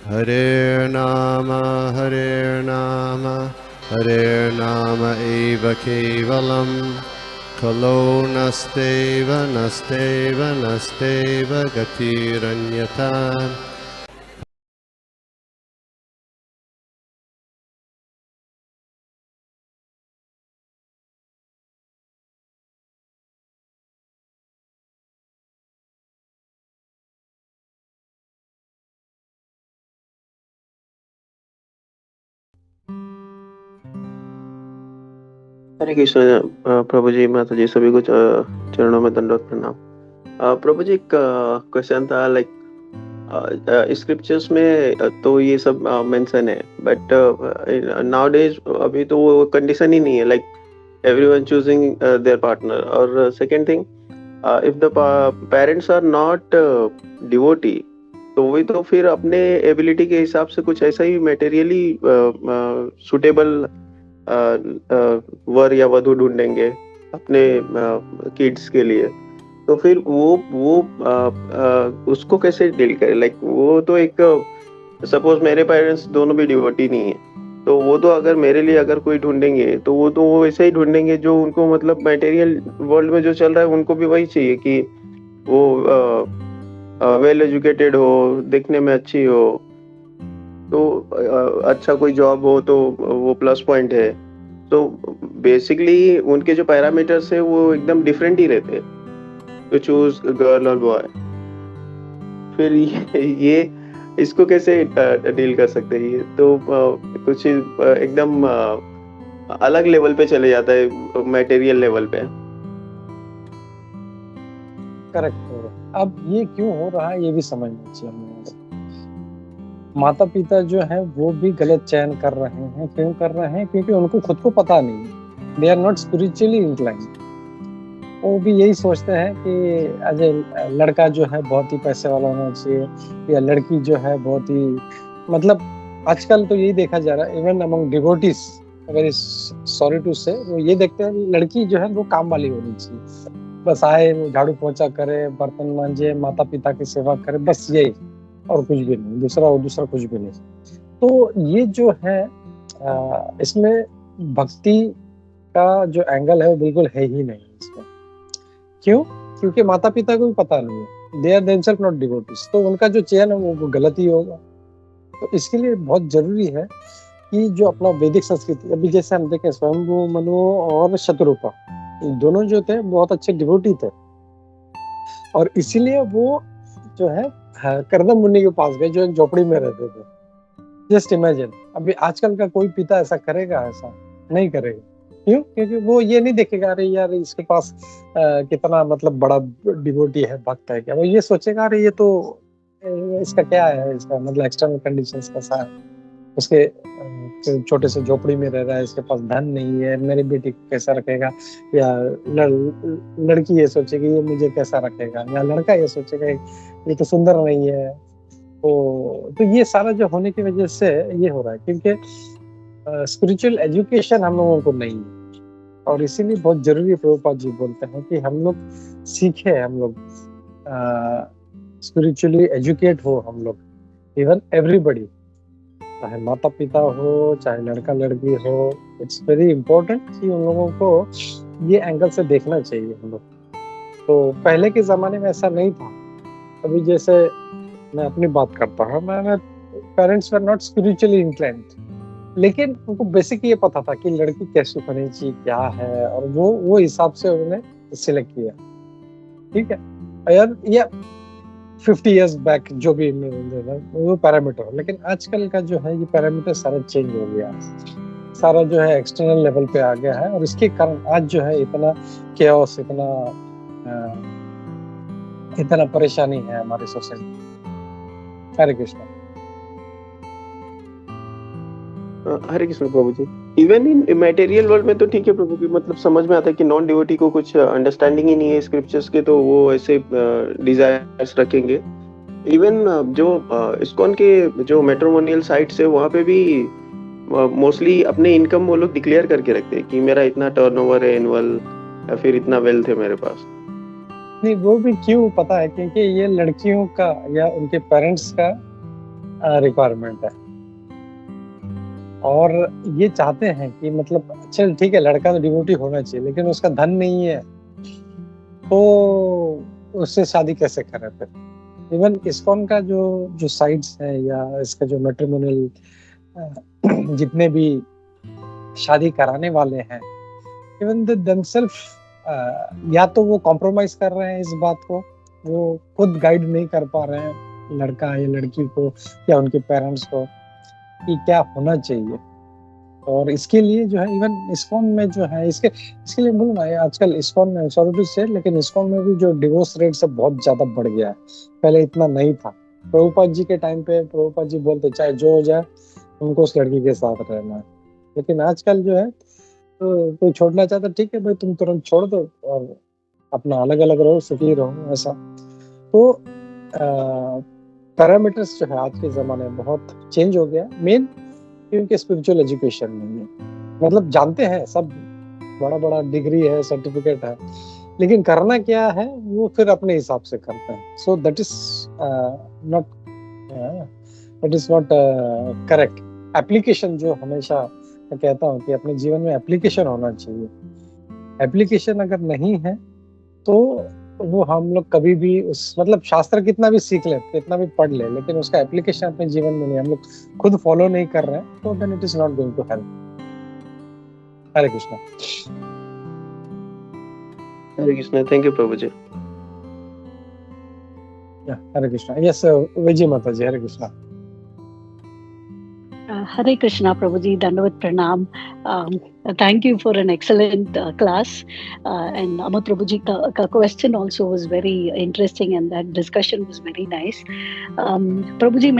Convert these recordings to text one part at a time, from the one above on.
Hare Nama eva kevalam, kalo nasteva nasteva nasteva gatiranyata. हरे कृष्ण। प्रभु जी, माता जी, सभी को चरणों में दंडवत प्रणाम। प्रभु जी, एक क्वेश्चन था, लाइक स्क्रिप्चर्स में तो ये सब मेंशन है, बट नाउ डेज अभी तो वो कंडीशन ही नहीं है, like everyone choosing their partner. और second thing, if the parents are not devotee, तो वही तो फिर अपने एबिलिटी के हिसाब से कुछ ऐसा ही मटेरियली सुटेबल वर या वधु ढूंढेंगे अपने किड्स के लिए। तो फिर वो उसको कैसे डील करे? लाइक वो तो एक, सपोज मेरे पेरेंट्स दोनों भी डिवोटी नहीं है, तो वो तो अगर मेरे लिए अगर कोई ढूंढेंगे तो वो ऐसे ही ढूंढेंगे जो उनको, मतलब मटेरियल वर्ल्ड में जो चल रहा है उनको भी वही चाहिए कि वो वेल एजुकेटेड हो, दिखने में अच्छी हो, तो अच्छा कोई जॉब हो तो वो प्लस पॉइंट है। तो बेसिकली उनके जो पैरामीटर्स है वो एकदम डिफरेंट ही रहते हैं टू चूज गर्ल और बॉय। फिर ये इसको कैसे डील कर सकते हैं? ये तो कुछ एकदम अलग लेवल पे चले जाता है, मटेरियल लेवल पे। करेक्ट। अब ये क्यों हो रहा है ये भी समझना चाहिए हमें। माता पिता जो है वो भी गलत चयन कर रहे हैं। क्यों कर रहे हैं? क्योंकि उनको खुद को पता नहीं, they are not spiritually inclined. वो भी यही सोचते हैं कि अजय लड़का जो है बहुत ही पैसे वाला होना चाहिए, या लड़की जो है बहुत ही, मतलब आजकल तो यही देखा जा रहा है इवन अमंग डिवोटीज, अगर सॉरी टू से, वो ये देखते हैं लड़की जो है वो काम वाली होनी चाहिए, बस आए वो झाड़ू पोछा करे, बर्तन मांजे, माता पिता की सेवा करे, बस यही, और कुछ भी नहीं, दूसरा कुछ भी नहीं। तो ये जो है इसमें भक्ति का जो एंगल है वो बिल्कुल है ही नहीं इसमें। क्यों? क्योंकि माता पिता को भी पता नहीं है, they are themselves not devotees, तो उनका जो चयन है वो गलत ही होगा। तो इसके लिए बहुत जरूरी है कि जो अपना वैदिक संस्कृति, अभी जैसे हम देखें स्वयंभू मनु और शतरूपा, दोनों जो थे बहुत अच्छे डिवोटी थे, और इसीलिए वो जो है करदम मुनि के पास गए जो एक झोपड़ी में रहते थे। जस्ट इमेजिन, अभी आजकल का कोई पिता ऐसा करेगा? ऐसा नहीं करेगा। क्यों? क्योंकि वो ये नहीं देखेगा अरे यार इसके पास कितना मतलब बड़ा डिवोटी है, भक्त है क्या, वो ये सोचेगा अरे ये तो इसका क्या है, इसका मतलब एक्सटर्नल कंडीशंस कैसा है, उसके छोटे से झोपड़ी में रह रहा है, इसके पास धन नहीं है, मेरी बेटी को कैसा रखेगा, या लड़की ये सोचेगी ये मुझे कैसा रखेगा, या लड़का ये सोचेगा ये तो सुंदर नहीं है। तो ये सारा जो होने की वजह से ये हो रहा है, क्योंकि स्पिरिचुअल एजुकेशन हम लोगों को नहीं है, और इसीलिए बहुत जरूरी प्रभुपाद जी बोलते हैं कि हम लोग सीखे, हम लोग स्पिरिचुअली एजुकेट हो, हम लोग, इवन एवरीबडी, चाहे माता पिता हो चाहे लड़का लड़की हो, इट्स वेरी इम्पोर्टेंट कि उन लोगों को ये एंगल से देखना चाहिए हम लोग। तो पहले के जमाने में ऐसा नहीं था। अभी जैसे मैं अपनी बात करता हूँ, मैं parents were not spiritually inclined, लेकिन उनको बेसिक ये पता था कि लड़की कैसे होनी चाहिए, क्या है, और वो हिसाब से उन्होंने सिलेक्ट किया। ठीक है यार, या 50 इयर्स बैक जो भी वो पैरामीटर, लेकिन आजकल का जो है ये पैरामीटर सारा चेंज हो गया, सारा जो है एक्सटर्नल लेवल पे आ गया है, और इसके कारण आज जो है इतना केओस, इतना परेशानी है हमारी society. Hare Krishna. Hare Krishna Prabhu ji. Even in material world में तो ठीक है प्रभु की, मतलब समझ में आता है कि नॉन डिवोटी को कुछ अंडरस्टैंडिंग ही नहीं है स्क्रिप्चर्स के, तो वो ऐसे डिजायर्स रखेंगे। इवन जो इस्कॉन के जो मैट्रिमोनियल साइट्स है वहाँ पे भी मोस्टली अपने इनकम वो लोग डिक्लेयर करके रखते हैं कि मेरा इतना टर्नओवर है एनुअल, या फिर इतना वेल्थ है मेरे पास। नहीं, वो भी क्यों पता है? क्योंकि ये लड़कियों का या उनके पेरेंट्स का रिक्वायरमेंट है। और ये चाहते हैं कि मतलब चल ठीक है, लड़का तो डिवोटी होना चाहिए, लेकिन उसका धन नहीं है तो उससे शादी कैसे करें फिर। इवन इस्कॉन का जो साइट्स है या इसका जो मैट्रिमोनियल जितने भी शादी कराने वाले हैं, इवन देमसेल्फ या तो वो कॉम्प्रोमाइज कर रहे हैं इस बात को, वो खुद गाइड नहीं कर पा रहे हैं लड़का या लड़की को या उनके पेरेंट्स को कि क्या होना चाहिए। और इसके लिए जो है इवन इस्कॉन में जो है इसके लिए बोलूँ ना, आजकल इस्कॉन में सॉरी टू से, लेकिन इस्कॉन में भी जो डिवोर्स रेट सब बहुत ज्यादा बढ़ गया है, पहले इतना नहीं था। प्रभुपाद जी के टाइम पे प्रभुपाद जी बोलते चाहे जो हो जाए उनको उस लड़की के साथ रहना है, लेकिन आजकल जो है तो कोई छोड़ना चाहता ठीक है भाई तुम तुरंत छोड़ दो और अपना अलग अलग रहो, सुखी रहो, ऐसा। तो पैरामीटर्स जो है आज के जमाने में बहुत चेंज हो गया, मेन क्योंकि स्पिरिचुअल एजुकेशन नहीं है। मतलब जानते हैं सब, बड़ा बड़ा डिग्री है, सर्टिफिकेट है, लेकिन करना क्या है वो फिर अपने हिसाब से करते हैं। So that is not correct. Application जो हमेशा मैं कहता हूँ कि अपने जीवन में एप्लीकेशन होना चाहिए। एप्लीकेशन अगर नहीं है तो वो हम लोग कभी भी उस मतलब शास्त्र कितना भी सीख ले, कितना भी पढ़ ले, लेकिन उसका एप्लीकेशन अपने जीवन में नहीं, हम लोग खुद फॉलो नहीं कर रहे हैं, तो then it is not going to help. Hare Krishna. Hare Krishna. Thank you प्रभु जी। हरे कृष्णा। यस विजय माता ji, Hare Krishna. Hare Krishna, Prabhuji, Dandavat Pranam. Thank you for an excellent class. And Amar Prabhuji ka question also was very interesting and that discussion was very nice. Prabhuji,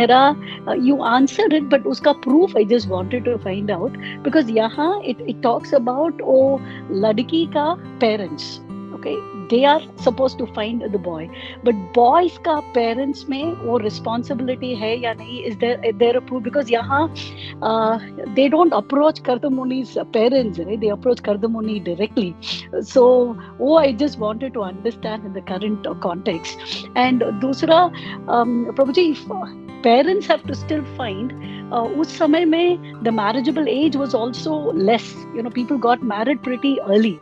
you answered it, but uska proof I just wanted to find out, because yahan it talks about ladki ka parents. Okay, they are supposed to find the boy, but boys ka parents में वो responsibility है या नहीं? Is there a proof? Because यहाँ they don't approach Kardamuni's parents, right? They approach Kardamuni directly. So I just wanted to understand in the current context. And दूसरा Prabhuji, if parents have to still find, उस समय में the marriageable age was also less. People got married pretty early.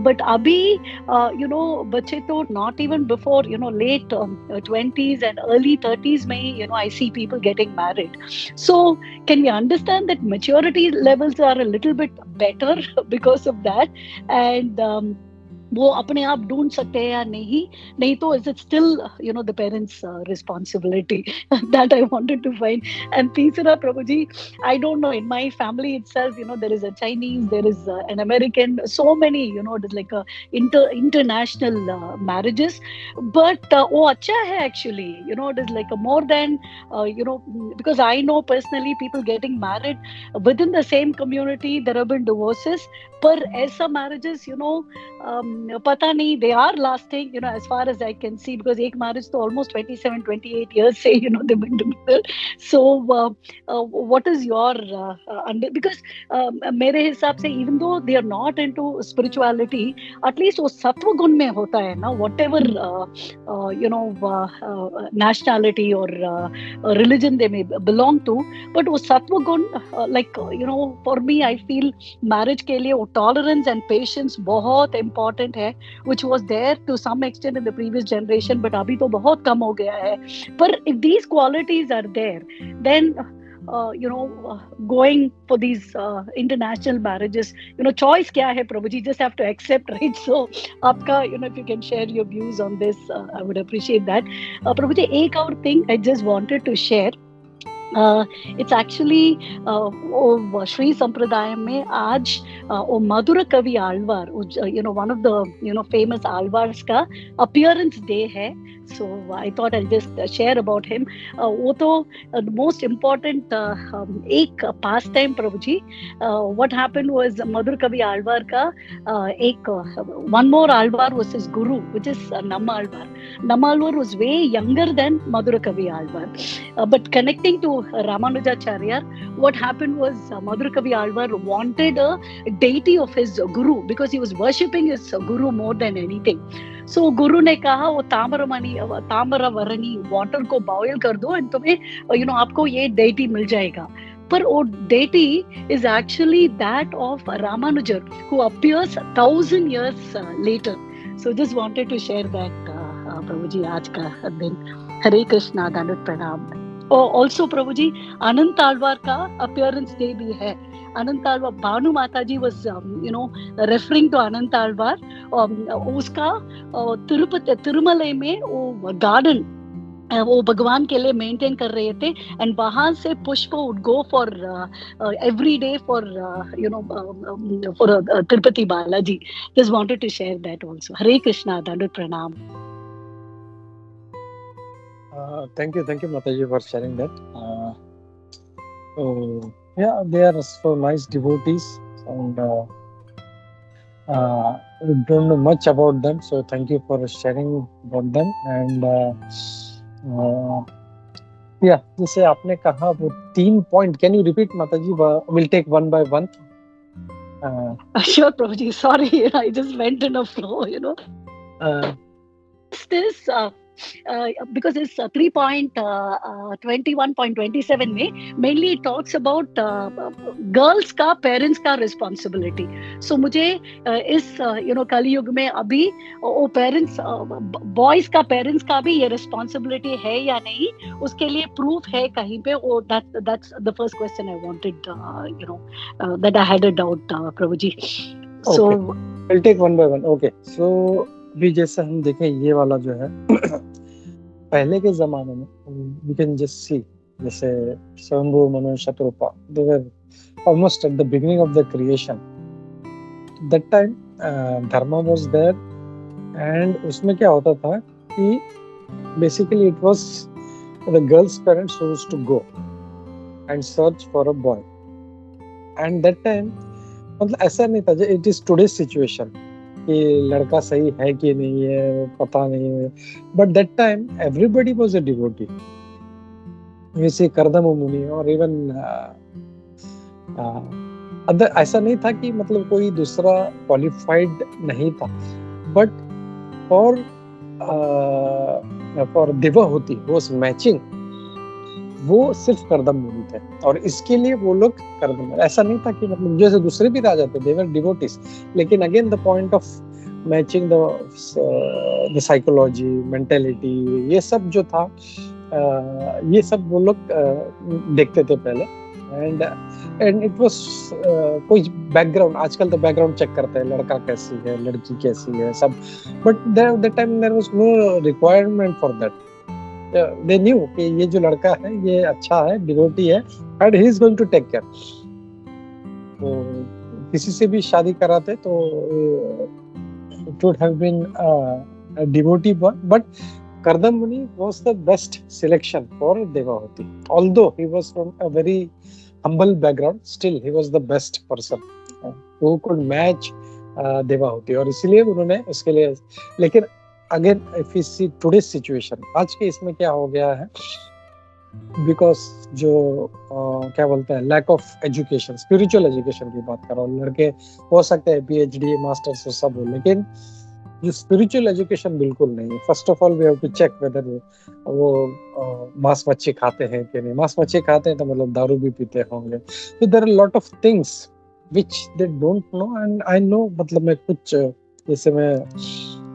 But abhi, बच्चे तो not even before, late 20s and early 30s में, I see people getting married. So can we understand that maturity levels are a little bit better because of that? And वो अपने आप ढूंढ सकते हैं या नहीं तो is it still the parents responsibility? That I wanted to find. And तीसरा Prabhuji, I don't know, in my family itself, there is a Chinese, there is an American, so many, it is like a international marriages, but वो अच्छा है actually, it is like a more than because I know personally people getting married within the same community, there have been divorces, पर ऐसा marriages, पता नहीं, they are lasting, as far as I can see, because एक marriage तो almost 27-28 years से, they've been together. So what is your because मेरे हिसाब से even though they are not into spirituality, at least वो सत्व गुण में होता है ना, whatever nationality or religion they may belong to, but वो सत्व गुण like for me I feel marriage के लिए वो tolerance and patience बहुत important है, which was there to some extent in the previous generation, but अभी तो बहुत कम हो गया है. पर if these qualities are there, then going for these international marriages, choice क्या है Prabhuji? Just have to accept, right? So आपका, if you can share your views on this, I would appreciate that. Prabhuji, एक और thing I just wanted to share. It's actually Shri Sampradaya में आज मधुर कवि Alvar, one of the famous आल्वार्स का appearance day है. So I thought I'll just share about him. वो तो most important एक pastime Prabhuji. What happened was मधुर कवि आल्वार का एक one more Alvar was his guru, which is Namma Alvar. Namma Alvar was way younger than मधुर कवि Alvar, but connecting to Ramanujacharya, what happened was Madhurakavi Alvar wanted a deity of his guru because he was worshipping his guru more than anything. So गुरु ने कहा वो ताम्रवर्णी water को boil कर दो and तुम्हें आपको ये deity मिल जाएगा. पर वो deity is actually that of Ramanujar who appears 1,000 years later. So just wanted to share that, Prabhuji, आज का दिन. हरे कृष्णा, दंडवत प्रणाम. और ऑल्सो प्रभुजी अनंत आलवार का अपीयरेंस डे भी है. अनंत आलवार, भानु माता जी वाज रेफरिंग टू अनंत आलवार. उसका तिरुमलाई में वो गार्डन वो भगवान के लिए मेंटेन कर रहे थे एंड वहां से पुष्प would go for every day for Tirupati Balaji. Just wanted to share that also. Hare Krishna, दंडवत प्रणाम. Thank you, Mataji, for sharing that. Yeah, they are so nice devotees, and we don't know much about them, so thank you for sharing about them. And yeah, जैसे आपने कहा वो 3 point, can you repeat, Mataji? We'll take one by one. Sure, Prabhuji. Sorry, I just went in a flow, This because it's 3.21.27 में mainly it talks about girls का parents का responsibility. So मुझे इस कलयुग में अभी वो parents boys का parents का भी ये responsibility है या नहीं, उसके लिए proof है कहीं पे. वो that's the first question I wanted, that I had a doubt, Prabhuji. So we'll take one by one. Okay, so भी जैसे हम देखें ये वाला जो है पहले के जमाने में we can just see जैसे स्वयंभू, Manu, Shatarupa, they were almost at the beginning of the creation. That time dharma was there, and उसमें क्या होता था कि basically it was the girl's parents who used to go and search for a boy, and that time मतलब ऐसा नहीं था. It is today's situation कि लड़का सही है कि नहीं है पता नहीं है, but that time everybody was a devotee. जैसे कर्दम मुनि और इवन ऐसा नहीं था कि मतलब कोई दूसरा क्वालिफाइड नहीं था, but for Devahuti was matching वो सिर्फ कर्दम मुनि थे, और इसके लिए वो लोग कर्दम. ऐसा नहीं था कि मतलब जैसे दूसरे भी राजा थे, दे वर डिवोटीज, लेकिन again the point of matching the psychology, mentality, ये सब जो था ये सब वो लोग देखते थे पहले. एंड इट वाज कोई बैकग्राउंड, आजकल तो बैकग्राउंड चेक करते हैं, लड़का कैसी है, लड़की कैसी है, सब. But that time there was no requirement for that. They knew कि ये जो लड़का है ये अच्छा है, डिवोटी है, and he is going to take care. तो किसी से भी शादी कराते तो it would have been a devotee boy, but Kardam Muni was the best selection for Devahuti. Although he was from a very humble background, still he was the best person who could match Devahuti, और इसीलिए उन्होंने उसके लिए. लेकिन again if you see today's situation, आज के इसमें क्या हो गया है, बिकॉज जो क्या बोलते हैं lack of education, spiritual education की बात कर रहा हूँ. लड़के हो सकते हैं पीएचडी, मास्टर्स सब हो, लेकिन जो स्पिरिचुअल एजुकेशन बिल्कुल नहीं. First of all we have to check whether वो मांस मच्छी खाते हैं कि नहीं. मांस मच्छी खाते हैं तो मतलब दारू भी पीते होंगे. तो there are lot of things which they don't know, and I know. मतलब मैं कुछ जैसे मैं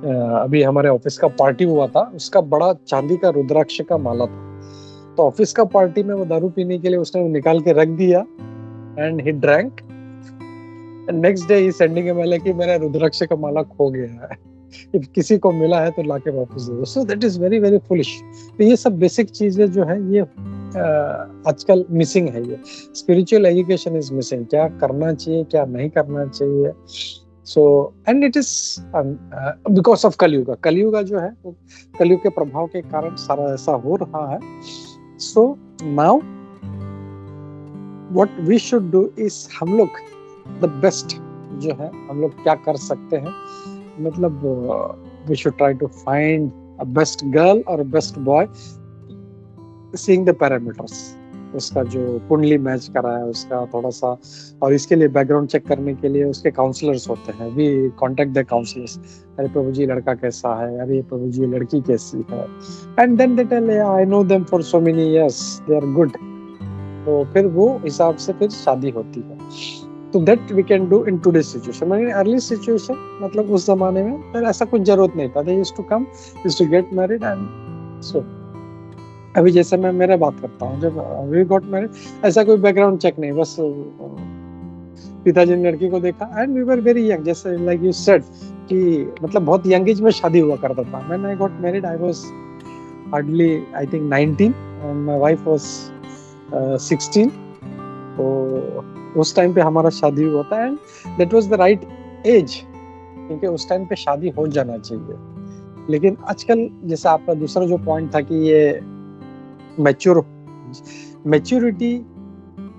अभी हमारे ऑफिस का पार्टी हुआ था, उसका बड़ा चांदी का रुद्राक्ष का माला था. तो ऑफिस का पार्टी में वो दारू पीने के लिए उसने निकाल के रख दिया, and he drank, and next day he sending a mail कि मेरा रुद्राक्ष का माला खो गया है, if किसी को मिला है तो लाके वापस दे दो. So that is very very foolish. तो ये सब बेसिक चीजें जो है ये आजकल मिसिंग है. ये स्पिरिचुअल एजुकेशन इज मिसिंग. क्या करना चाहिए, क्या नहीं करना चाहिए. So, and it is because of Kalyuga जो है, कलयुग के प्रभाव के कारण सारा ऐसा हो रहा है. So now what we should do is हम लोग the best जो है हम लोग क्या कर सकते हैं, मतलब we should try to find a best girl or a best boy, seeing the parameters. उसका जो कुंडली मैच कराया उसका थोड़ा सा, और इसके लिए बैकग्राउंड चेक करने के लिए उसके काउंसलर्स होते हैं, वी कांटेक्ट द काउंसलर्स, अरे प्रभु जी लड़का कैसा है, अरे प्रभु जी लड़की कैसी है, and then they tell I know them for so many years, they are good. तो फिर वो हिसाब से फिर शादी होती है। तो that we can do in today situation. मैंने अर्ली सिचुएशन मतलब उस जमाने में फिर ऐसा कुछ जरूरत नहीं था, they used to come, used to get married and so. अभी जैसे मैं मेरा बात करता हूँ, जब वी गॉट मैरिड ऐसा कोई बैकग्राउंड चेक नहीं, बस पिताजी ने लड़की को देखा and we were very young, जैसे लाइक यू सेड कि मतलब बहुत यंग एज में शादी हुआ करता था। When I got married I was hardly I think 19 and my wife was 16। तो उस टाइम पे हमारा शादी हुआ था and that was the right age, क्योंकि उस टाइम पे शादी हो जाना चाहिए। लेकिन आजकल जैसा आपका दूसरा जो पॉइंट था कि ये मैच्योरिटी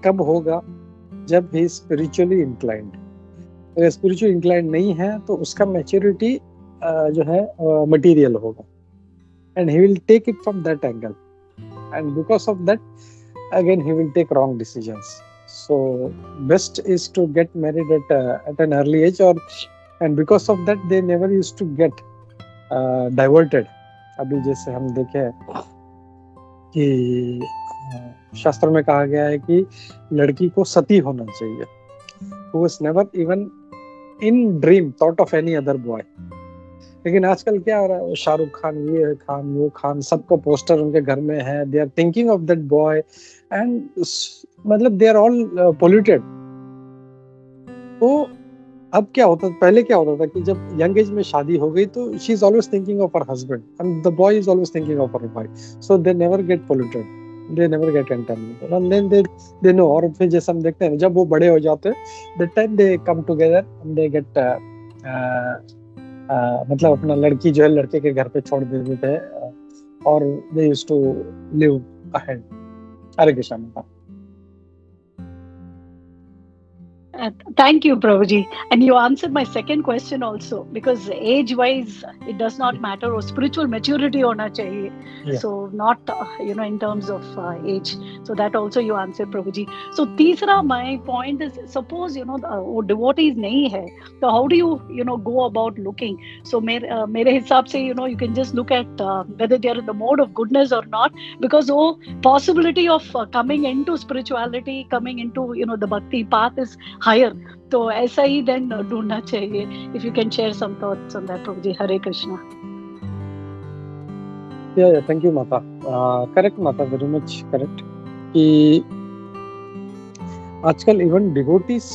कब होगा, जब ही स्पिरिचुअली इंक्लाइंड। अगर स्पिरिचुअली इंक्लाइंड नहीं है तो उसका मैच्योरिटी जो है मटेरियल होगा, and he will take it from that angle, and because of that again he will take wrong decisions. So best is to get married at an early age, और and because of that they never used to get diverted. अभी जैसे हम देखें कि शास्त्र में कहा गया है कि लड़की को सती होना चाहिए, who was never even in dream thought of any other boy। लेकिन आजकल क्या हो रहा है, शाहरुख खान, ये खान, वो खान, सबको पोस्टर उनके घर में है, they are thinking of that boy and मतलब दे आर ऑल पोल्यूटेड। तो अब क्या होता, पहले क्या होता था कि जब यंग एज में शादी हो गई तो she is always thinking of her husband and the boy is always thinking of her wife, so they never get polluted, they never get entertainment, and then they know. और फिर जैसे हम देखते हैं जब वो बड़े हो जाते हैं that time they come together and they get मतलब अपना लड़की जो है लड़के के घर पे छोड़ देते थे और they used to live ahead. Hare Krishna माता। Thank you, Prabhuji. And you answered my second question also, because age-wise, it does not matter, or spiritual maturity hona chahiye. Yeah. So not, in terms of age. So that also you answered, Prabhuji. So teesra, my point is, suppose, wo devotees nahi hai, so how do you, go about looking? So mere hisab se, you can just look at whether they are in the mode of goodness or not, because possibility of coming into spirituality, coming into, the bhakti path is higher. तो ऐसा ही then ढूंढना चाहिए। If you can share some thoughts on that, Prabhuji. Hare Krishna. Yeah, thank you, Mata. Correct, Mata, very much correct. कि आजकल even devotees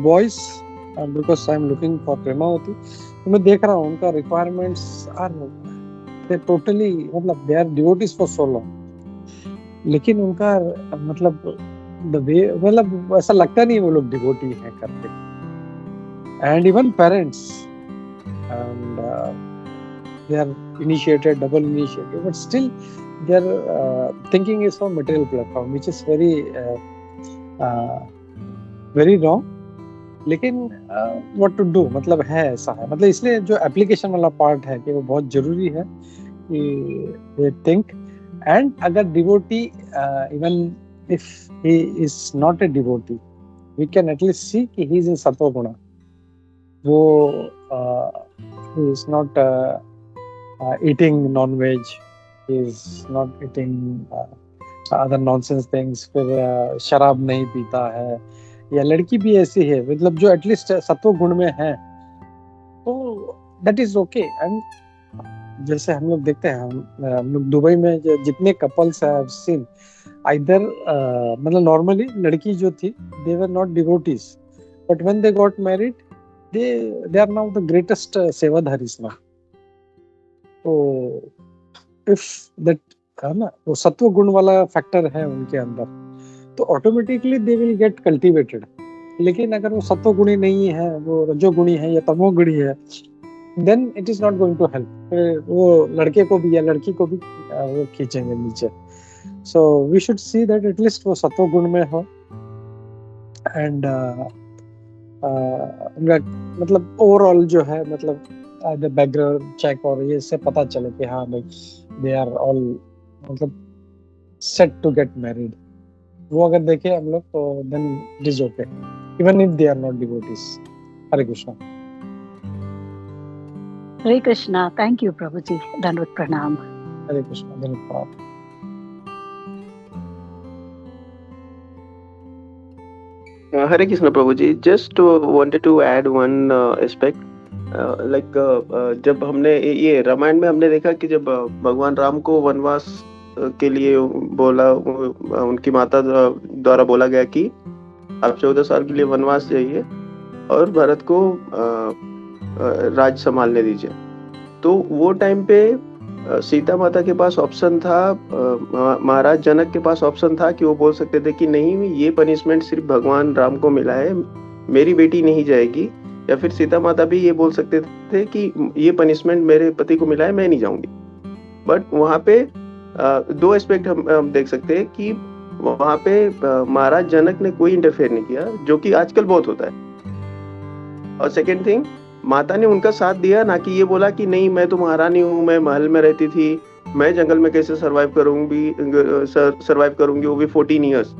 boys, because I am looking for Premawati, तो मैं देख रहा हूँ उनका रिक्वायरमेंट्स आर दे टोटली, मतलब they are devotees for so long, लेकिन उनका मतलब मतलब ऐसा लगता नहीं वो लोग डिवोटी हैं करके। And even parents and they are initiated, double initiated, but still their thinking is for material platform, which is very wrong. लेकिन व्हाट टू डू, मतलब है ऐसा है, मतलब इसलिए जो एप्लीकेशन वाला पार्ट है कि वो बहुत जरूरी है कि दे थिंक। एंड अगर devotee even if he is not a devotee, we can at least see कि he is in sattva guna, वो he is not eating non-veg, he is not eating other nonsense things, फिर शराब नहीं पीता है, या लड़की भी ऐसी है मतलब जो एटलीस्ट सत्व गुण में है, तो that is okay। एंड जैसे हम लोग देखते हैं, हम लोग दुबई में जितने कपल्स have seen, either मतलब नॉर्मली लड़की जो थी they were not devotees, but when they got married they are now the greatest सेवाधारीज now। तो if that है ना, वो सत्व गुण वाला फैक्टर है उनके अंदर, तो automatically they will get cultivated। लेकिन अगर वो सत्व गुणी नहीं है, वो रजोगुणी है या तमोगुणी है, then it is not going to help। वो लड़के को भी या लड़की को भी वो खींचेंगे नीचे। So we should see that at least वो सत्व गुण में हो, and मतलब ओवरऑल जो है, मतलब द बैकग्राउंड चेक और ये से पता चले कि हाँ भाई दे आर ऑल मतलब सेट टू गेट मैरिड। वो अगर देखे हम लोग तो then it is okay, even if they are not devotees. Hare Krishna. Hare Krishna. Thank you, Prabhuji. Dandavat Pranam. Hare Krishna. धन्यवाद। Hare Krishna Prabhuji, just wanted to add one aspect. Like जब हमने ये रामायण में हमने देखा कि जब भगवान राम को वनवास के लिए बोला, उनकी माता द्वारा बोला गया कि आप 14 साल के लिए वनवास जाइए और भरत को राज संभालने दीजिए। तो वो टाइम पे सीता माता के पास ऑप्शन था, महाराज जनक के पास ऑप्शन था कि वो बोल सकते थे कि नहीं, ये पनिशमेंट सिर्फ भगवान राम को मिला है, मेरी बेटी नहीं जाएगी। या फिर सीता माता भी ये बोल सकते थे कि ये पनिशमेंट मेरे पति को मिला है, मैं नहीं जाऊंगी। बट वहाँ पे दो एस्पेक्ट हम देख सकते हैं कि वहाँ पे महाराज जनक ने कोई इंटरफेयर नहीं किया, जो कि आजकल बहुत होता है। और सेकेंड थिंग, माता ने उनका साथ दिया, ना कि ये बोला कि नहीं मैं तो महारानी हूँ, मैं महल में रहती थी, मैं जंगल में कैसे सर्वाइव करूंगी वो भी 14 ईयर्स।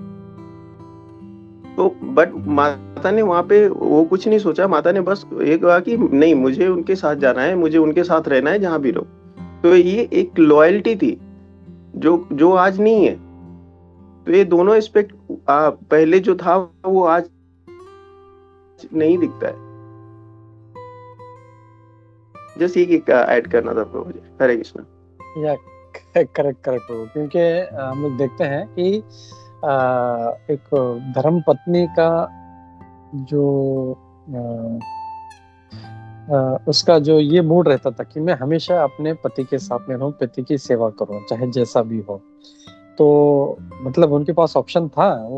तो बट माता ने वहाँ पे वो कुछ नहीं सोचा। माता ने बस ये कहा कि नहीं, मुझे उनके साथ जाना है, मुझे उनके साथ रहना है जहाँ भी रहो। तो ये एक लॉयल्टी थी जो आज नहीं है। तो ये दोनों एस्पेक्ट पहले जो था वो आज नहीं दिखता है। जस्ट ये ऐड करना था प्रभु जी। हरे कृष्णा। या करेक्ट प्रभु, क्योंकि हम लोग देखते हैं कि एक धर्म पत्नी का जो उसका जो ये मूड रहता था कि मैं हमेशा अपने पति के साथ में रहूं, पति की सेवा करूं, चाहे जैसा भी हो। तो मतलब उनके पास ऑप्शन था,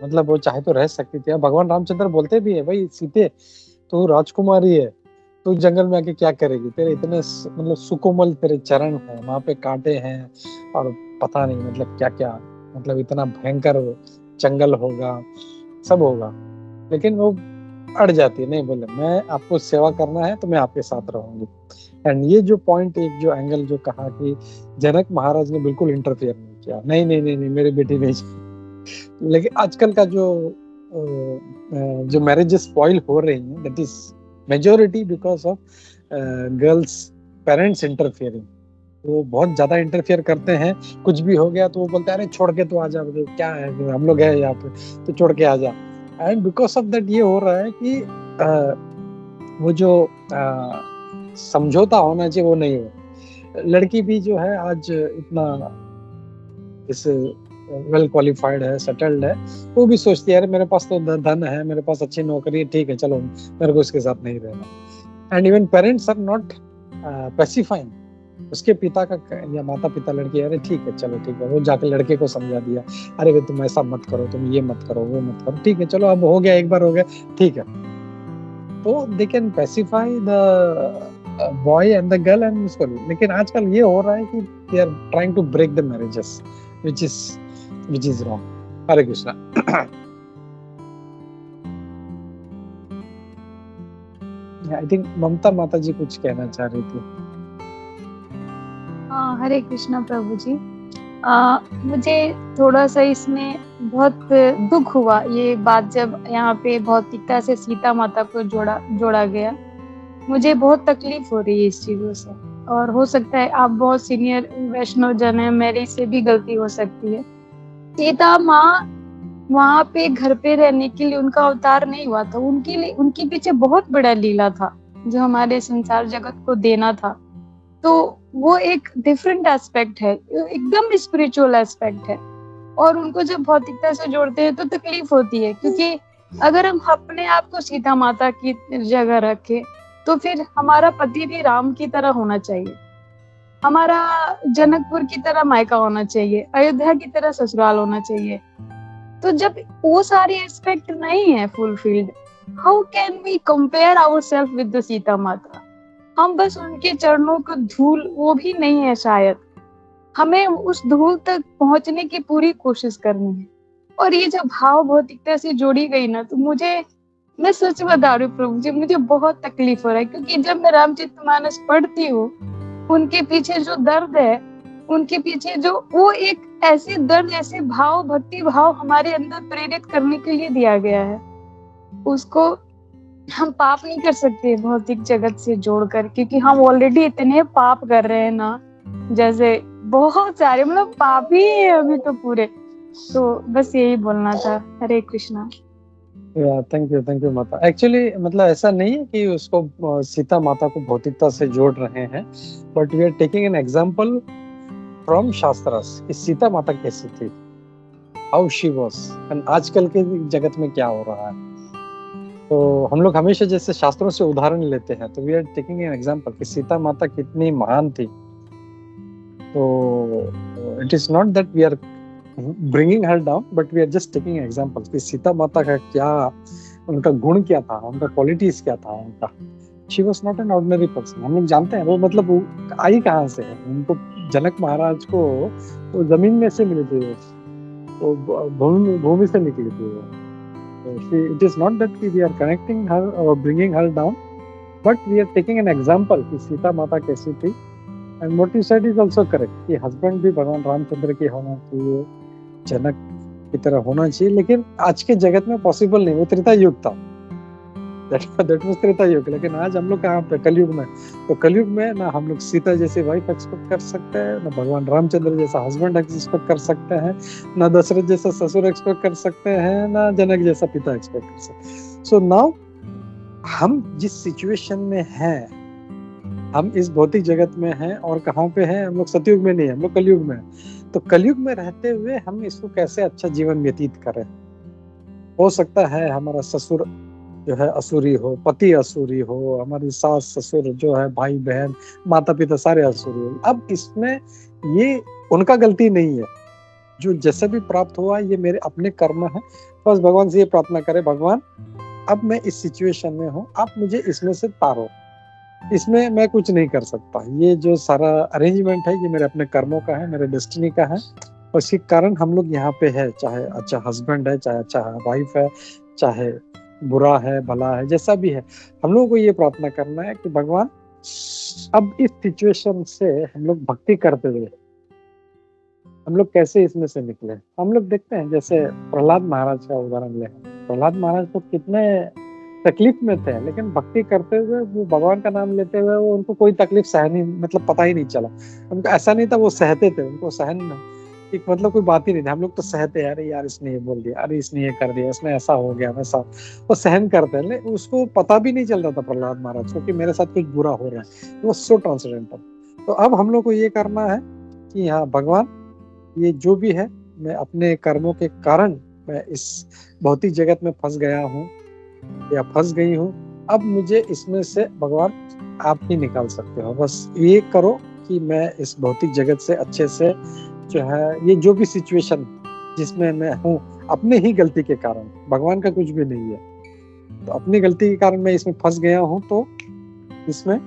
मतलब वो चाहे तो रह सकती थी। भगवान रामचंद्र बोलते भी है, भाई सीते तू राजकुमारी है, तू जंगल में आके क्या करेगी, तेरे इतने मतलब सुकोमल तेरे चरण है, वहां पे कांटे हैं और पता नहीं मतलब क्या क्या, मतलब इतना भयंकर जंगल होगा, सब होगा। लेकिन वो अड़ जाती है, नहीं बोले मैं आपको सेवा करना है तो मैं आपके साथ रहूंगी। एंड ये जो पॉइंट, एक जो एंगल जो कहा कि जनक महाराज ने बिल्कुल इंटरफेयर नहीं किया, नहीं मेरी बेटी नहीं। लेकिन आजकल का जो मैरिजेस स्पॉइल हो रही हैं, that is majority because of girls parents interfering. वो बहुत ज्यादा इंटरफियर करते हैं। कुछ भी हो गया तो वो बोलते हैं अरे छोड़ के तो आ जा, क्या है, हम लोग है यहाँ पे तो छोड़ के आ जा। एंड बिकॉज ऑफ दैट ये हो रहा है कि वो जो समझौता होना चाहिए वो नहीं हो। लड़की भी जो है आज इतना इस वेल क्वालिफाइड है, सेटल्ड है, वो भी सोचती है अरे मेरे पास तो धन है, मेरे पास अच्छी नौकरी है, ठीक है चलो मेरे को इसके साथ नहीं रहना। And even parents are not pacifying. उसके पिता का या माता पिता लड़की, अरे ठीक है चलो ठीक है, वो जाकर लड़के को समझा दिया, अरे वे तुम ऐसा मत करो, तुम ये मत करो, वो मत करो, ठीक है चलो अब हो गया, एक बार हो गया, ठीक है। तो they can pacify the boy and the girl and उसको। लेकिन आजकल ये हो रहा है कि they are trying to break the marriages which is wrong. Hare Krishna. I think Mamata माता जी कुछ कहना चाह रही थी। हरे कृष्णा प्रभु जी। मुझे थोड़ा सा इसमें बहुत दुख हुआ ये बात जब यहाँ पे भौतिकता से सीता माता को जोड़ा गया। मुझे बहुत तकलीफ हो रही है इस चीजों से, और हो सकता है आप बहुत सीनियर वैष्णव जन है, मेरी से भी गलती हो सकती है। सीता माँ वहां पे घर पे रहने के लिए उनका अवतार नहीं हुआ था, उनके पीछे बहुत बड़ा लीला था जो हमारे संसार जगत को देना था। तो वो एक डिफरेंट एस्पेक्ट है, एकदम स्पिरिचुअल एस्पेक्ट है। और उनको जब भौतिकता से जोड़ते हैं तो तकलीफ होती है, क्योंकि अगर हम अपने आप को सीता माता की जगह रखें तो फिर हमारा पति भी राम की तरह होना चाहिए, हमारा जनकपुर की तरह मायका होना चाहिए, अयोध्या की तरह ससुराल होना चाहिए। तो जब वो सारे एस्पेक्ट नहीं है fulfilled, how can we compare ourself with the Sita Mata? हम बस उनके चरणों को धूल, वो भी नहीं है शायद, हमें उस धूल तक पहुंचने की पूरी कोशिश करनी है। और ये जब भाव भौतिकता से जोड़ी गई ना, तो मैं सच बता रही हूँ प्रभु जी, मुझे बहुत तकलीफ हो रहा है, क्योंकि जब मैं रामचरितमानस पढ़ती हूँ, उनके पीछे जो दर्द है, उनके पीछे जो वो एक ऐसे दर्द, ऐसे भाव, भक्ति भाव हमारे अंदर प्रेरित करने के लिए दिया गया है। उसको हम पाप नहीं कर सकते भौतिक जगत से जोड़कर, क्योंकि हम ऑलरेडी इतने पाप कर रहे हैं ना, जैसे बहुत सारे, मतलब पापी है अभी तो पूरे। तो बस यही बोलना था। हरे कृष्णा। थैंक यू माता। एक्चुअली मतलब ऐसा नहीं है कि उसको सीता माता को भौतिकता से जोड़ रहे हैं, but we are taking an example from शास्त्रास कि सीता माता कैसी थी, हाउ शी वाज, एंड आजकल के जगत में क्या हो रहा है। तो हम लोग हमेशा जैसे शास्त्रों से उदाहरण लेते हैं, तो we are taking an example कि सीता माता कितनी महान थी। तो it is not that we are bringing her down, but we are just taking examples कि सीता माता का क्या, उनका गुण क्या था, उनका क्वालिटीज क्या था उनका। She was not an ordinary person। हम लोग जानते हैं वो मतलब वो आई कहाँ से है। उनको जनक महाराज को वो जमीन में से मिली थी, वो भूमि से निकली थी वो। It is not that we are connecting her or bringing her down, but we are taking an example कि सीता माता कैसी थी। And what you said is also correct कि husband भी भगवान रामचंद्र की होना चाहिए, जनक की तरह होना चाहिए, लेकिन आज के जगत में पॉसिबल नहीं। वो त्रेता युग था, दैट वाज त्रेता युग। लेकिन आज हम लोग कहाँ पे, कलयुग में। तो कलयुग में ना हम लोग सीता जैसी वाइफ एक्सपेक्ट कर सकते हैं, ना भगवान रामचंद्र जैसा हस्बैंड एक्सपेक्ट कर सकते हैं, ना दशरथ जैसा ससुर एक्सपेक्ट कर सकते हैं, ना जनक जैसा पिता एक्सपेक्ट कर सकते हैं। सो नाउ हम जिस सिचुएशन में हैं, हम इस भौतिक जगत में हैं, और कहाँ पे हैं हम लोग, सतयुग में नहीं है, हम लोग कलयुग में हैं। तो कलयुग में रहते हुए हम इसको कैसे अच्छा जीवन व्यतीत करें। हो सकता है हमारा ससुर जो है असुरी हो, पति असुरी हो, हमारी सास ससुर जो है, भाई बहन माता पिता सारे असुरी हो। अब इसमें ये उनका गलती नहीं है, जो जैसे भी प्राप्त हुआ ये मेरे अपने कर्म है। बस भगवान से ये प्रार्थना करें, भगवान अब मैं इस सिचुएशन में हूँ, आप मुझे इसमें से तारो, इसमें मैं कुछ नहीं कर सकता। ये जो सारा अरेंजमेंट है ये मेरे अपने कर्मों का है, मेरे डेस्टिनी का है, और इसी कारण हम लोग यहाँ पे है। चाहे अच्छा हस्बैंड है, चाहे अच्छा वाइफ है, चाहे बुरा है भला है, जैसा भी है, हम लोगों को ये प्रार्थना करना है कि भगवान अब इस सिचुएशन से हम लोग भक्ति करते हुए हम लोग कैसे इसमें से निकले। हम लोग देखते हैं जैसे प्रहलाद महाराज का उदाहरण ले, प्रहलाद महाराज तो कितने तकलीफ में थे, लेकिन भक्ति करते हुए वो भगवान का नाम लेते हुए वो उनको कोई तकलीफ सह नहीं, मतलब पता ही नहीं चला उनको। ऐसा नहीं था वो सहते थे, उनको सहन एक मतलब कोई बात ही नहीं थी। हम लोग तो सहते हैं, अरे यार इसने ये बोल दिया, अरे इसने ये कर दिया, इसने ऐसा हो गया वैसा, वो सहन करते हैं। उसको पता भी नहीं चल रहा था प्रहलाद महाराज को कि मेरे साथ कुछ बुरा हो रहा है। वो सो ट्रांसेंडेंटल। तो अब हम लोग को ये करना है कि हाँ भगवान, ये जो भी है, मैं अपने कर्मों के कारण मैं इस भौतिक जगत में फंस गया हूँ या फंस गई हूँ, अब मुझे इसमें से भगवान आप ही निकाल सकते हो। बस ये करो कि मैं इस भौतिक जगत से अच्छे से जो है, ये जो भी सिचुएशन जिसमें मैं हूँ अपने ही गलती के कारण, भगवान का कुछ भी नहीं है, तो अपनी गलती के कारण मैं इसमें फंस गया हूँ, तो इसमें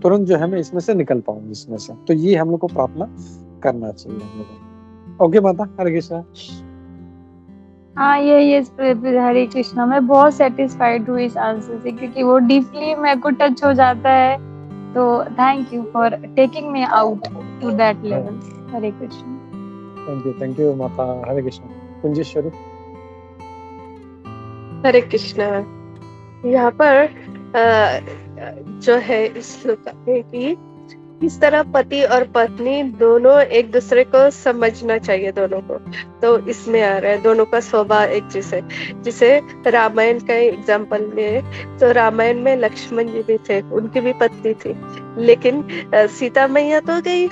तुरंत जो है मैं इसमें से निकल पाऊंगी इसमें से। तो ये हम लोग को प्रार्थना करना चाहिए हम लोगों को। ओके माता, हरे कृष्णा। हाँ, ये हरे कृष्णा। मैं बहुत सेटिस्फाइड हुई इस आंसर से, क्योंकि वो डीपली मेरे को टच हो जाता है। तो thank you for taking me out to that level. Hare Krishna. Thank you माता। हरे कृष्णा। कुंजेश्वरी। हरे कृष्णा। यहाँ पर जो है इस श्लोक में कि इस तरह पति और पत्नी दोनों एक दूसरे को समझना चाहिए, दोनों को। तो इसमें आ रहा है दोनों का स्वभाव एक जिसे रामायण का एग्जाम्पल ले, तो रामायण में लक्ष्मण जी भी थे, उनकी भी पत्नी थी, लेकिन सीता मैया तो गई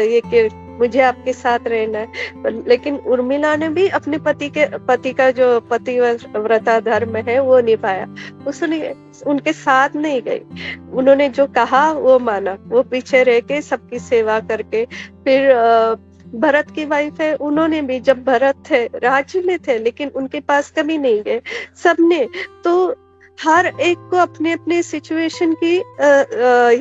ये कि मुझे आपके साथ रहना है, लेकिन उर्मिला ने भी अपने पति का जो पतिव्रता धर्म है वो निभाया। उसने उनके साथ नहीं गई, उन्होंने जो कहा वो माना, वो पीछे रह के सबकी सेवा करके। फिर भरत की वाइफ है, उन्होंने भी, जब भरत थे राज्य में थे, लेकिन उनके पास कभी नहीं गए सबने। तो हर एक को अपने अपने सिचुएशन की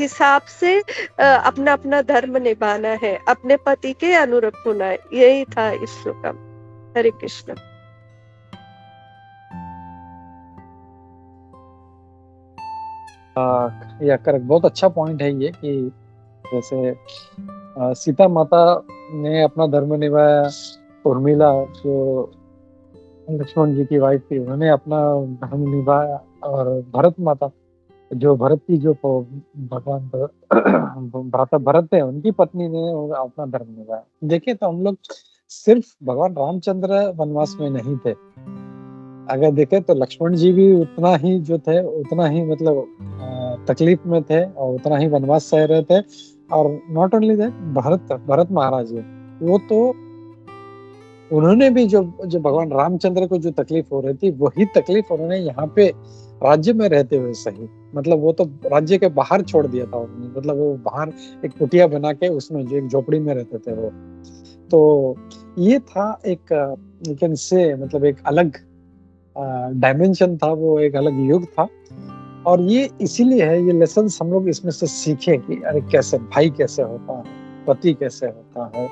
हिसाब से अपना अपना धर्म निभाना है, अपने पति के अनुरूप होना है। यही था इस श्लोक में। हरे कृष्ण। या करेक्ट, बहुत अच्छा पॉइंट है ये कि जैसे सीता माता ने अपना धर्म निभाया, उर्मिला जो लक्ष्मण जी की वाइफ थी उन्होंने अपना धर्म निभाया, और भरत माता जो भरत की जो भगवान भ्राता भरत थे उनकी पत्नी ने अपना धर्म निभाया। देखिए तो हम लोग सिर्फ भगवान रामचंद्र वनवास में नहीं थे, अगर देखें तो लक्ष्मण जी भी उतना ही जो थे उतना ही मतलब तकलीफ में थे और उतना ही वनवास सह रहे थे। और नॉट ओनली दैट, भरत महाराज है वो तो उन्होंने भी जो जो भगवान रामचंद्र को जो तकलीफ हो रही थी वही तकलीफ उन्होंने यहाँ पे राज्य में रहते हुए सही। मतलब वो तो राज्य के बाहर छोड़ दिया था उन्होंने, मतलब वो बाहर एक कुटिया बना के उसमें जो एक झोपड़ी में रहते थे वो। तो ये था एक यू कैन से मतलब एक अलग डायमेंशन था, वो एक अलग युग था। और ये इसीलिए है, ये लेसन हम लोग इसमें से सीखें कि अरे कैसे भाई कैसे होता है, पति कैसे होता है,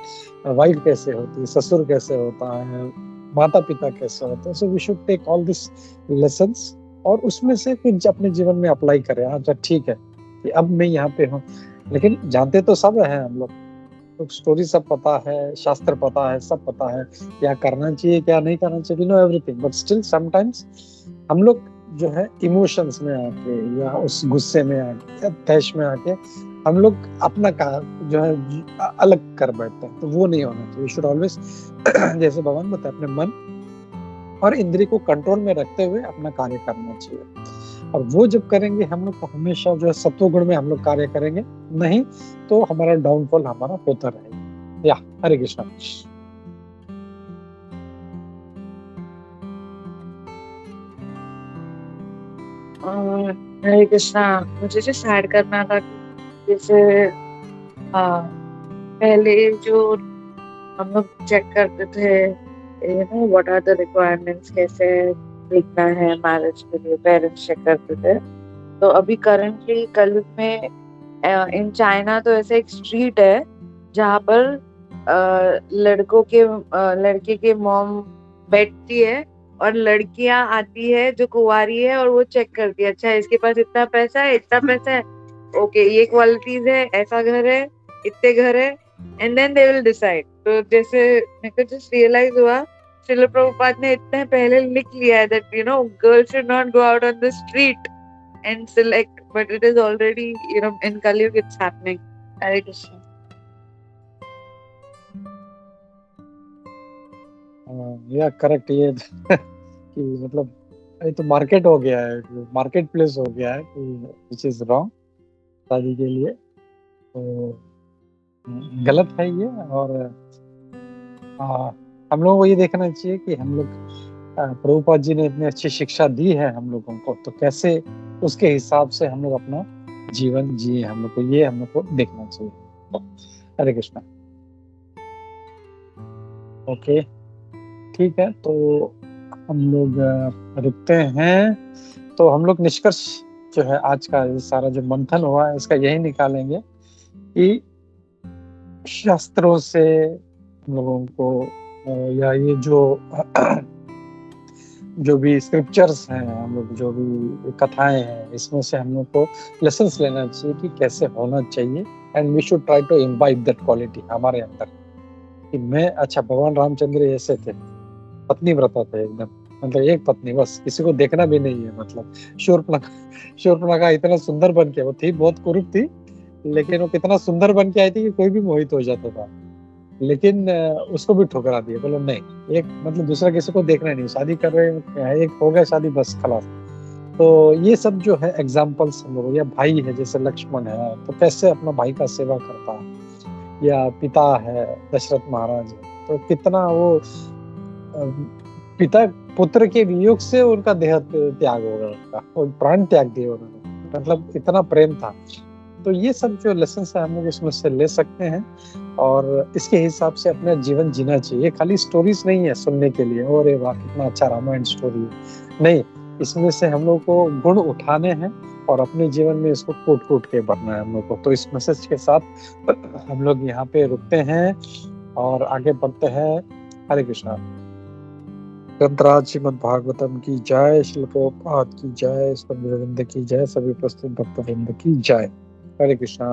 वाइफ कैसे होती है, ससुर कैसे होता है, माता पिता कैसे होते हैं। So we should take all this lessons और उसमें से कुछ अपने जीवन में अप्लाई करें। अच्छा ठीक है कि अब मैं यहाँ पे हूँ, लेकिन जानते तो सब है हम लोग, तो स्टोरी सब पता है, शास्त्र पता है, सब पता है क्या करना चाहिए क्या नहीं करना चाहिए, we know everything, but still sometimes हम लोग जो है इमोशंस में आके या उस गुस्से में आके या तैश में आके हम लोग अपना जो है अलग कर बैठते हैं, तो वो नहीं होना चाहिए। शुड ऑलवेज जैसे भगवान बताए अपने मन और इंद्रिय को कंट्रोल में रखते हुए अपना कार्य करना चाहिए। और वो जब करेंगे हम लोग तो हमेशा जो है सत्व गुण में हम लोग कार्य करेंगे, नहीं तो हमारा डाउनफॉल हमारा होता रहेगा। या हरे कृष्णा। हरे कृष्णा। मुझे जो ऐड करना था कि जैसे पहले जो हम लोग चेक करते थे you know what are the requirements, कैसे देखना है मैरिज के लिए, पेरेंट्स चेक करते थे। तो अभी करंटली कलयुग में इन चाइना तो ऐसे एक स्ट्रीट है जहाँ पर लड़के के मॉम बैठती है और लड़कियां आती है जो कुंवारी है और वो चेक करती है, अच्छा इसके पास इतना पैसा है, इतना पैसा है, ओके ये क्वालिटीज है, ऐसा घर है, इतने घर है, and then they will decide. तो जैसे मेरे को जस्ट रियलाइज हुआ श्रील प्रभुपाद ने इतने पहले लिख लिया है that you know girls should not go out on the street and select, but it is already you know in Kali it's happening. Hare Krishna. या करेक्ट, ये कि मतलब ये तो मार्केट हो गया है, मार्केट प्लेस हो गया है विच इज रॉन्ग शादी के लिए, तो गलत है ये। और हम लोगों को ये देखना चाहिए कि हम लोग प्रभुपाद जी ने इतनी अच्छी शिक्षा दी है हम लोगों को, तो कैसे उसके हिसाब से हम लोग अपना जीवन जिए, हम लोग को ये हम लोग को देखना चाहिए। हरे कृष्णा। ओके ठीक है, तो हम लोग रुकते हैं। तो हम लोग निष्कर्ष जो है आज का सारा जो मंथन हुआ है इसका यही निकालेंगे कि शास्त्रों से हम लोगों को या ये जो भी स्क्रिप्चर्स हैं, हम लोग जो भी कथाएं हैं, इसमें से हम लोग को लेसन्स लेना चाहिए कि कैसे होना चाहिए। And we should try to imbibe that quality हमारे अंदर कि मैं, अच्छा भगवान रामचंद्र ऐसे थे, पत्नी व्रता थे एकदम, मतलब एक पत्नी बस, किसी को देखना भी नहीं है। मतलब शूर्पणखा इतना सुंदर बन के, वो थी बहुत कुरूप थी, लेकिन वो कितना सुंदर बन के आई थी कि कोई भी मोहित हो जाता था, लेकिन उसको भी ठुकरा दिया, बोलो नहीं, एक मतलब दूसरा किसी को देखना नहीं, शादी कर रहे हैं, एक हो गया शादी बस खलास। तो ये सब जो है एग्जाम्पल्स हम लोग, या भाई है जैसे लक्ष्मण है तो कैसे अपना भाई का सेवा करता है, या पिता है दशरथ महाराज है तो कितना वो पिता पुत्र के वियोग से उनका देह त्याग हो गया, उनका और प्राण त्याग दिए उन्होंने, मतलब इतना प्रेम था। तो ये सब जो लेसन है हम लोग इसमें से ले सकते हैं और इसके हिसाब से अपना जीवन जीना चाहिए। खाली स्टोरीज नहीं है सुनने के लिए और ये वाह कितना अच्छा रामायण स्टोरी है, नहीं, इसमें से हम लोग को गुण उठाने हैं और अपने जीवन में इसको कूट कूट के भरना है हम लोग को। तो इस मैसेज के साथ हम लोग यहाँ पे रुकते हैं और आगे बढ़ते हैं। हरे कृष्णा। ग्रंथराज श्रीमद् भागवतम की जय, श्रील प्रभुपाद की जय, सब वृंद की जय, सभी उपस्थित भक्त वृंद की जय। हरे कृष्णा।